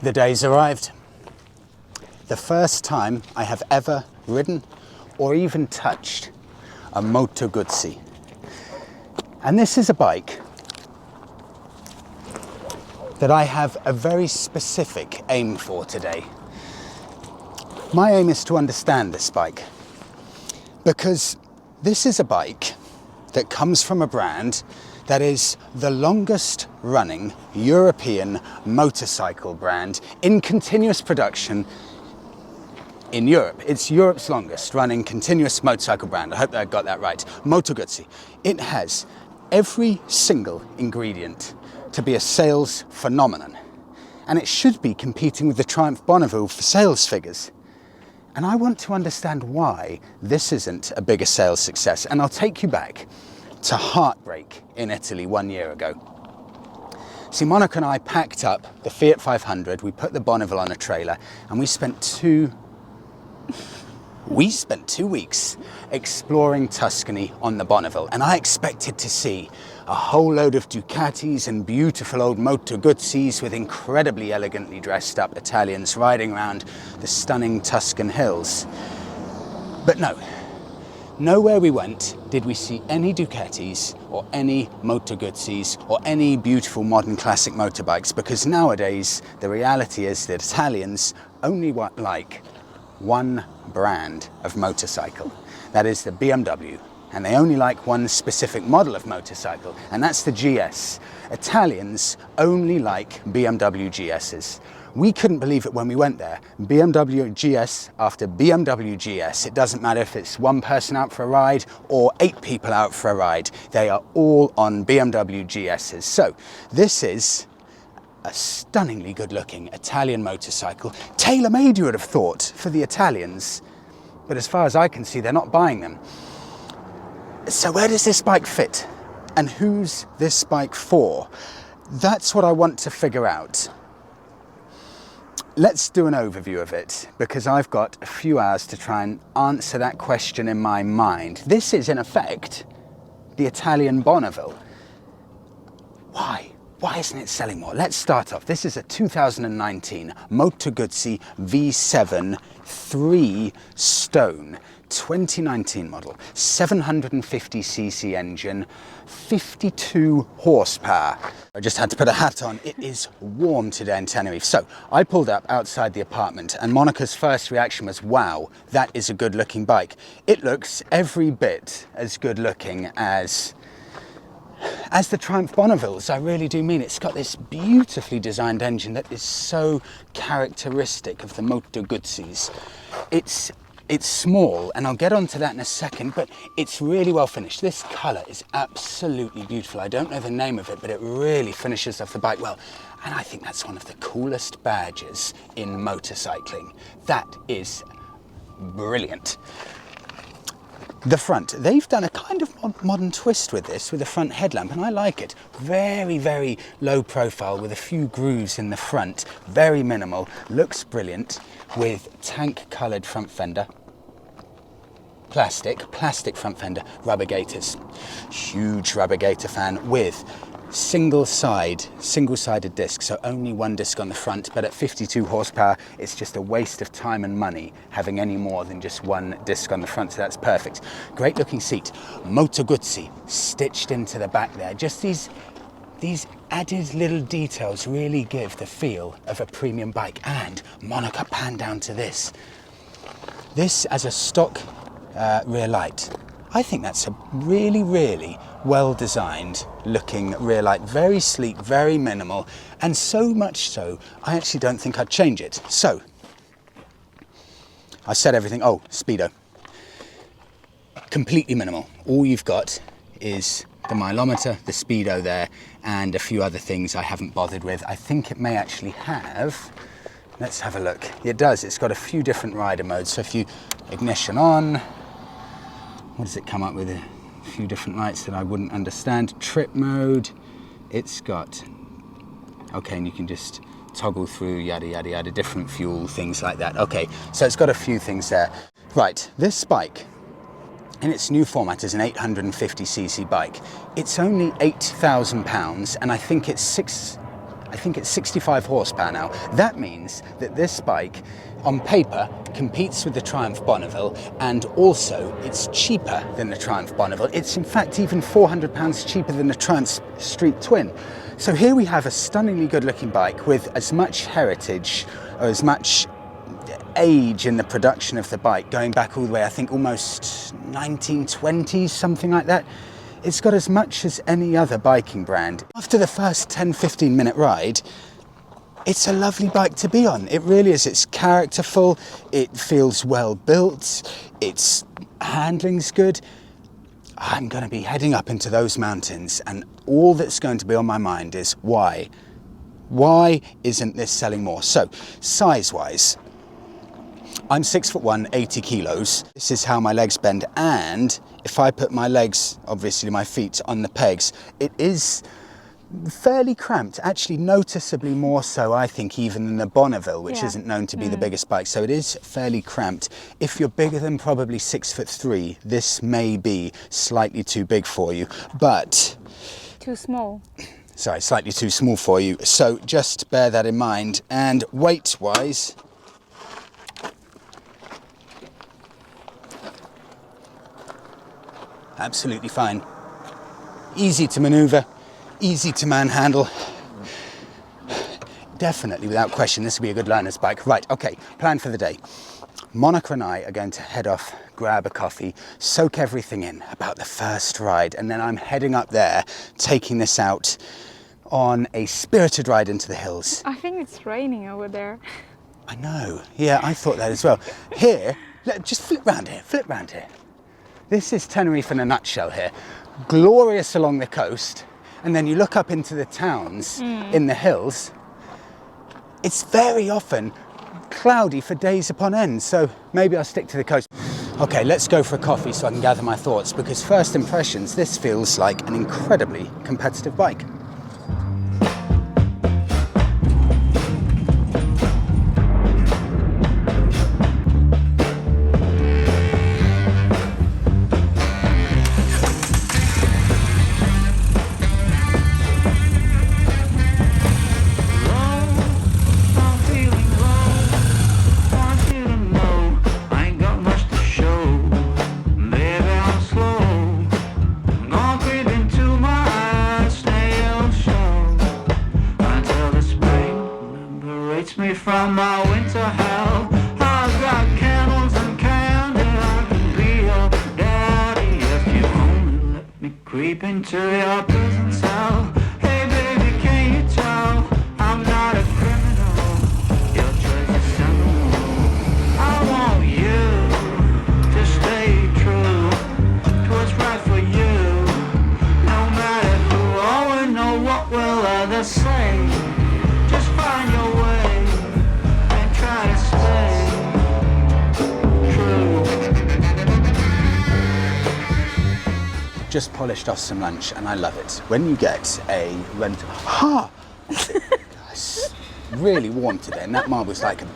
The day's arrived. The first time I have ever ridden or even touched a Moto Guzzi. And this is a bike that I have a very specific aim for today. My aim is to understand this bike because this is a bike that comes from a brand that is the longest running European motorcycle brand in continuous production in Europe. It's Europe's longest running continuous motorcycle brand. I hope that I got that right. Moto Guzzi. It has every single ingredient to be a sales phenomenon. And it should be competing with the Triumph Bonneville for sales figures. And I want to understand why this isn't a bigger sales success. And I'll take you back to heartbreak in Italy 1 year ago. See, Monica and I packed up the Fiat 500, we put the Bonneville on a trailer, and we spent 2 weeks exploring Tuscany on the Bonneville. And I expected to see a whole load of Ducatis and beautiful old Moto Guzzis with incredibly elegantly dressed up Italians riding around the stunning Tuscan hills. But no. Nowhere we went did we see any Ducatis or any Moto Guzzis or any beautiful modern classic motorbikes, because nowadays the reality is that Italians only like one brand of motorcycle. That is the BMW. And they only like one specific model of motorcycle, and that's the GS. Italians only like BMW GSs. We couldn't believe it when we went there. BMW GS after BMW GS. It doesn't matter if it's one person out for a ride or 8 people out for a ride. They are all on BMW GSs. So this is a stunningly good looking Italian motorcycle. Tailor-made, you would have thought, for the Italians. But as far as I can see, they're not buying them. So where does this bike fit? And who's this bike for? That's what I want to figure out. Let's do an overview of it, because I've got a few hours to try and answer that question in my mind. This is, in effect, the Italian Bonneville. Why? Why isn't it selling more? Let's start off. This is a 2019 Moto Guzzi V7 3-stone 2019 model, 750cc engine, 52 horsepower. I just had to put a hat on. It is warm today in Tenerife. So I pulled up outside the apartment and Monica's first reaction was, wow, that is a good looking bike. It looks every bit as good looking as the Triumph Bonnevilles. I really do mean it. It's got this beautifully designed engine that is so characteristic of the Moto Guzzis. It's small, and I'll get onto that in a second, but it's really well finished. This colour is absolutely beautiful. I don't know the name of it, but it really finishes off the bike well. And I think that's one of the coolest badges in motorcycling. That is brilliant. The front, they've done a kind of modern twist with this, with the front headlamp, and I like it. Very, very low profile with a few grooves in the front, very minimal, looks brilliant, with tank coloured front fender. Plastic front fender, rubber gaiters. Huge rubber gaiter fan with single-sided disc, so only one disc on the front, but at 52 horsepower, it's just a waste of time and money having any more than just one disc on the front, so that's perfect. Great looking seat. Moto Guzzi stitched into the back there. Just these added little details really give the feel of a premium bike. And Monica, pan down to this. This as a stock rear light. I think that's a really, really well-designed looking rear light. Very sleek, very minimal, and so much so, I actually don't think I'd change it. So, I said everything. Oh, speedo. Completely minimal. All you've got is the mileometer, the speedo there, and a few other things I haven't bothered with. I think it may actually have, let's have a look. It does, it's got a few different rider modes. So if you ignition on, what does it come up with? A few different lights that I wouldn't understand. Trip mode, it's got, okay, and you can just toggle through yada yada yada, different fuel, things like that. Okay, so it's got a few things there. Right, this bike in its new format is an 850cc bike. It's only £8,000, and I think it's I think it's 65 horsepower now. That means that this bike, on paper, competes with the Triumph Bonneville, and also it's cheaper than the Triumph Bonneville. It's in fact even £400 cheaper than the Triumph Street Twin. So here we have a stunningly good looking bike with as much heritage, or as much age in the production of the bike, going back all the way, I think almost 1920s, something like that. It's got as much as any other biking brand. After the first 10-15 minute ride, it's a lovely bike to be on. It really is. It's characterful, it feels well built, its handling's good. I'm going to be heading up into those mountains, and all that's going to be on my mind is why? Why isn't this selling more? So, size-wise, I'm 6'1", 80 kilos. This is how my legs bend, and if I put my legs, obviously my feet, on the pegs, it is fairly cramped, actually noticeably more so, I think, even than the Bonneville, which isn't known to be the biggest bike. So it is fairly cramped. If you're bigger than probably 6'3", this may be slightly too big for you, but... Too small. Sorry, slightly too small for you. So just bear that in mind. And weight-wise, absolutely fine. Easy to maneuver, easy to manhandle. Definitely, without question, this will be a good learner's bike. Right, okay, plan for the day. Monica and I are going to head off, grab a coffee, soak everything in about the first ride, and then I'm heading up there, taking this out on a spirited ride into the hills. I think it's raining over there. I know, yeah, I thought that as well. Here, just flip round here, flip round here. This is Tenerife in a nutshell here. Glorious along the coast, and then you look up into the towns in the hills. It's very often cloudy for days upon end, so maybe I'll stick to the coast. Okay, let's go for a coffee so I can gather my thoughts, because first impressions, this feels like an incredibly competitive bike. From my winter hell, I've got candles and candy. I can be your daddy if you only let me creep into your prison cell. Hey baby, can you tell I'm not a criminal? Your choice is simple. I want you to stay true to what's right for you. No matter who or know what will others say. Just find your way. Just polished off some lunch and I love it. When you get a rental, really warm today, and that marble's like a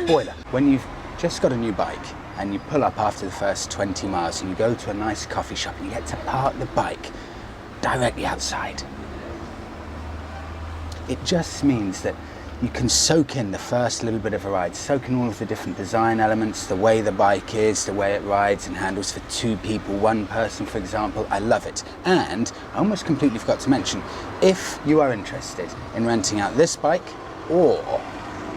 boiler. When you've just got a new bike and you pull up after the first 20 miles and you go to a nice coffee shop and you get to park the bike directly outside, it just means that you can soak in the first little bit of a ride, soak in all of the different design elements, the way the bike is, the way it rides and handles for two people, one person, for example. I love it. And I almost completely forgot to mention, if you are interested in renting out this bike or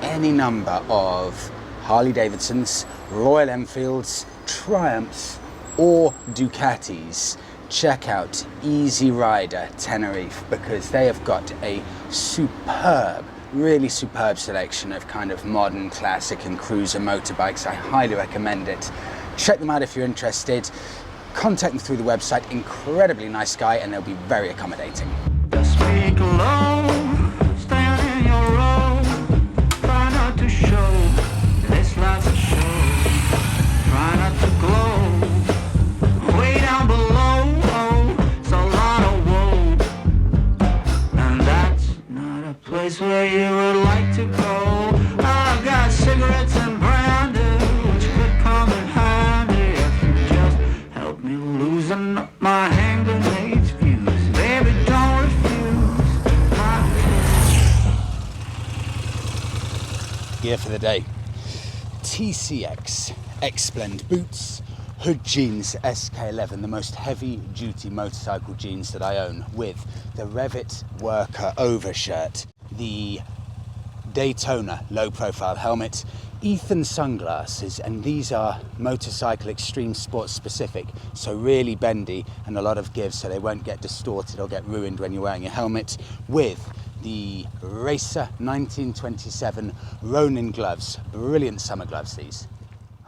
any number of Harley Davidsons, Royal Enfields, Triumphs or Ducatis, check out Easy Rider Tenerife, because they have got a really superb selection of kind of modern, classic and cruiser motorbikes. I highly recommend it. Check them out if you're interested. Contact them through the website. Incredibly nice guy, and they'll be very accommodating. Speak low, stand in your row, try not to show, this life's a show, try not to glow, way down below, it's a lot of woe, and that's not a place where you would like to go. I've got cigarettes and brandy, which could come in handy if you just help me loosen up my hand grenades fuse. Baby, don't refuse my gear for the day. TCX X-Blend boots, hood jeans SK11, the most heavy duty motorcycle jeans that I own, with the Revit Worker overshirt, the Daytona low profile helmet, Ethan sunglasses, and these are motorcycle extreme sports specific, so really bendy and a lot of give so they won't get distorted or get ruined when you're wearing your helmet, with the Racer 1927 Ronin gloves. Brilliant summer gloves, these.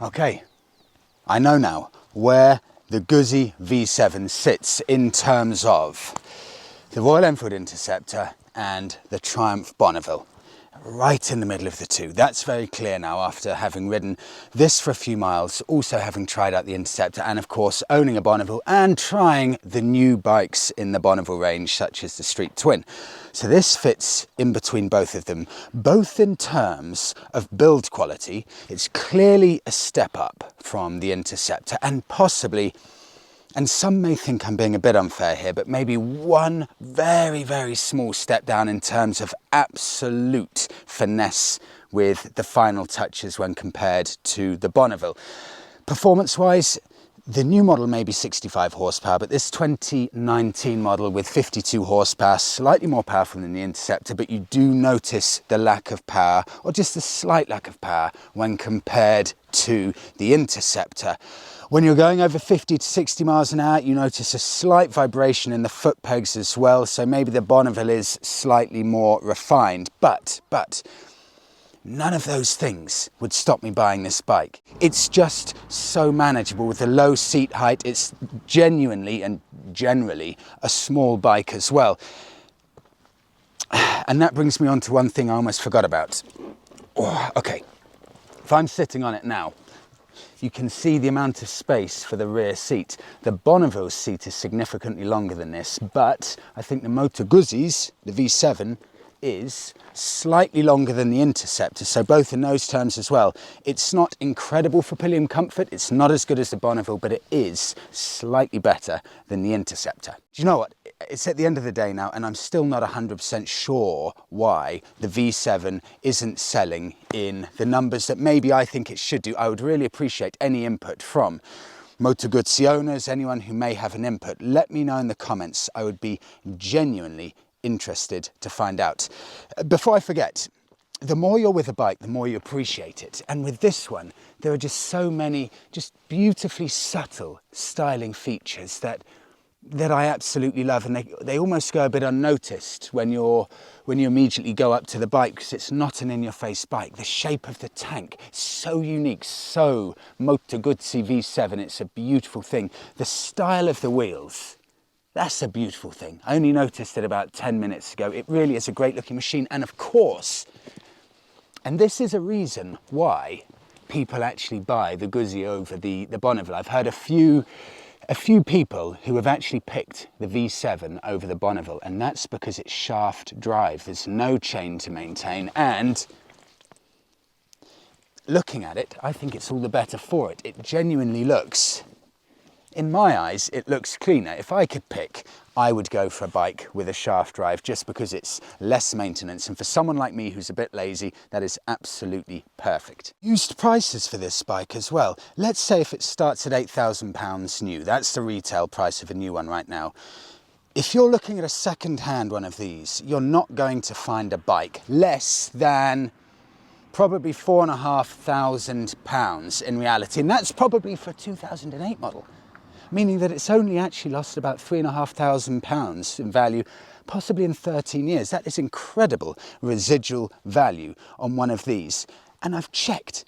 Okay, I know now where the Guzzi V7 sits in terms of the Royal Enfield Interceptor and the Triumph Bonneville. Right in the middle of the two. That's very clear now after having ridden this for a few miles, also having tried out the Interceptor, and of course owning a Bonneville and trying the new bikes in the Bonneville range, such as the Street Twin. So this fits in between both of them, both in terms of build quality. It's clearly a step up from the Interceptor, and possibly, and some may think I'm being a bit unfair here, but maybe one very, very small step down in terms of absolute finesse with the final touches when compared to the Bonneville. Performance-wise, the new model may be 65 horsepower, but this 2019 model with 52 horsepower, slightly more powerful than the Interceptor, but you do notice the lack of power, or just a slight lack of power, when compared to the Interceptor. When you're going over 50 to 60 miles an hour, you notice a slight vibration in the foot pegs as well, so maybe the Bonneville is slightly more refined, but none of those things would stop me buying this bike. It's just so manageable with a low seat height. It's genuinely and generally a small bike as well. And that brings me on to one thing I almost forgot about. Oh, okay, if I'm sitting on it now, you can see the amount of space for the rear seat. The Bonneville's seat is significantly longer than this, but I think the Moto Guzzi's, the V7, is slightly longer than the Interceptor, so both in those terms as well. It's not incredible for pillion comfort, it's not as good as the Bonneville, but it is slightly better than the Interceptor. Do you know what? It's at the end of the day now, and I'm still not 100% sure why the V7 isn't selling in the numbers that maybe I think it should do. I would really appreciate any input from Moto Guzzi owners, anyone who may have an input. Let me know in the comments. I would be genuinely interested to find out. Before I forget, the more you're with a bike, the more you appreciate it. And with this one, there are just so many just beautifully subtle styling features that I absolutely love, and they almost go a bit unnoticed when you immediately go up to the bike, because it's not an in-your-face bike. The shape of the tank, so unique, so Moto Guzzi V7, it's a beautiful thing. The style of the wheels, that's a beautiful thing. I only noticed it about 10 minutes ago. It really is a great looking machine, and of course, and this is a reason why people actually buy the Guzzi over the Bonneville. I've heard a few people who have actually picked the V7 over the Bonneville, and that's because it's shaft drive. There's no chain to maintain, and looking at it, I think it's all the better for it. It genuinely looks, in my eyes, it looks cleaner. If I could pick, I would go for a bike with a shaft drive just because it's less maintenance, and for someone like me who's a bit lazy, that is absolutely perfect. Used prices for this bike as well. Let's say if it starts at £8,000 new, that's the retail price of a new one right now. If you're looking at a second-hand one of these, you're not going to find a bike less than probably £4,500 in reality, and that's probably for a 2008 model. Meaning that it's only actually lost about £3,500 in value, possibly in 13 years. That is incredible residual value on one of these. And I've checked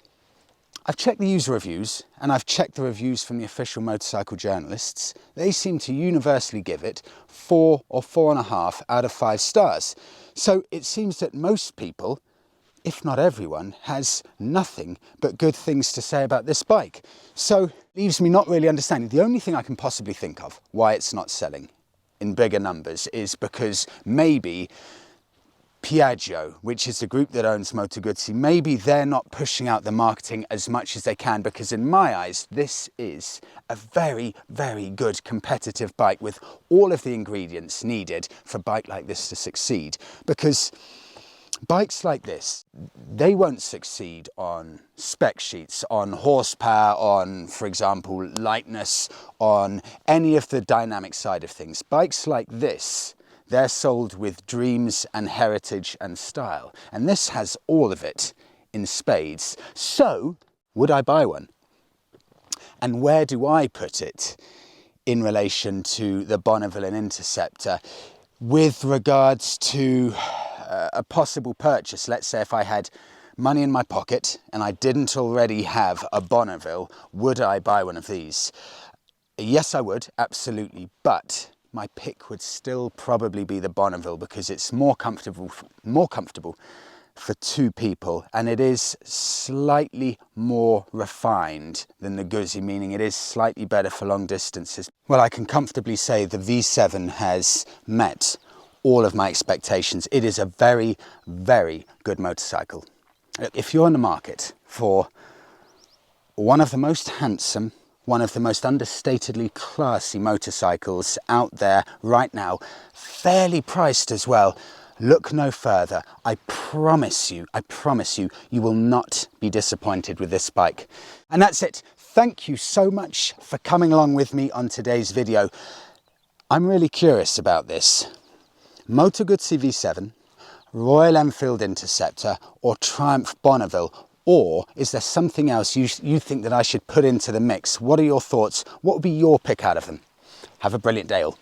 the user reviews, and I've checked the reviews from the official motorcycle journalists. They seem to universally give it 4 or 4.5 out of 5 stars. So it seems that most people, if not everyone, has nothing but good things to say about this bike. So leaves me not really understanding. The only thing I can possibly think of why it's not selling in bigger numbers is because maybe Piaggio, which is the group that owns Moto Guzzi, maybe they're not pushing out the marketing as much as they can, because in my eyes, this is a very, very good competitive bike with all of the ingredients needed for a bike like this to succeed. Because Bikes like this, they won't succeed on spec sheets, on horsepower, on, for example, lightness, on any of the dynamic side of things. Bikes like this, they're sold with dreams and heritage and style. And this has all of it in spades. So, would I buy one? And where do I put it in relation to the Bonneville and Interceptor with regards to a possible purchase? Let's say if I had money in my pocket and I didn't already have a Bonneville, would I buy one of these? Yes, I would, absolutely. But my pick would still probably be the Bonneville because it's more comfortable for two people, and it is slightly more refined than the Guzzi, meaning it is slightly better for long distances. Well, I can comfortably say the V7 has met all of my expectations. It is a very, very good motorcycle. If you're in the market for one of the most handsome, one of the most understatedly classy motorcycles out there right now, fairly priced as well, look no further. I promise you, you will not be disappointed with this bike. And that's it. Thank you so much for coming along with me on today's video. I'm really curious about this. Moto Guzzi V7, Royal Enfield Interceptor, or Triumph Bonneville? Or is there something else you think that I should put into the mix? What are your thoughts? What would be your pick out of them? Have a brilliant day all.